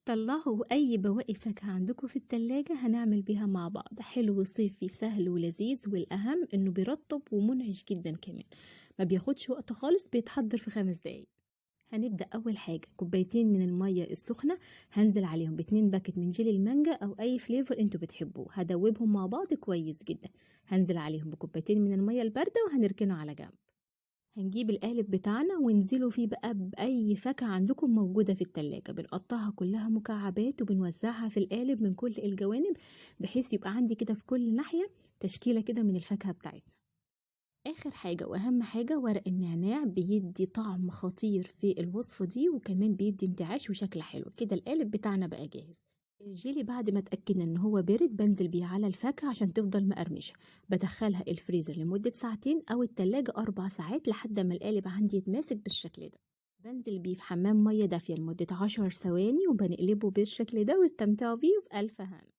طلعوا أي بواقي فاكهة عندكم في التلاجة هنعمل بيها مع بعض حلو صيفي سهل ولذيذ، والأهم إنه بيرطب ومنعش جدا كمان، ما بياخدش وقت خالص، بيتحضر في 5 دقايق. هنبدأ أول حاجة كوبايتين من المية السخنة، هنزل عليهم ب2 باكت من جيلي المانجا أو أي فليفر انتوا بتحبوه، هدوبهم مع بعض كويس جدا. هنزل عليهم بكوبايتين من المية الباردة وهنركنه على جنب. هنجيب القالب بتاعنا وننزله فيه بقى بأي فاكهة عندكم موجودة في التلاجة، بنقطعها كلها مكعبات وبنوزعها في القالب من كل الجوانب، بحيث يبقى عندي كده في كل ناحية تشكيلة كده من الفاكهة بتاعتنا. آخر حاجة وأهم حاجة ورق النعناع، بيدي طعم خطير في الوصفة دي، وكمان بيدي انتعاش وشكل حلو كده. القالب بتاعنا بقى جاهز. الجيلي بعد ما اتأكدنا ان هو بارد بنزل بيه على الفاكهة عشان تفضل مقرمشة، بدخلها الفريزر لمدة ساعتين او التلاجة 4 ساعات لحد ما القالب عندي يتماسك بالشكل ده. بنزل بيه في حمام مية دافية لمدة 10 ثواني وبنقلبه بالشكل ده، واستمتعوا بيه بألف هنا.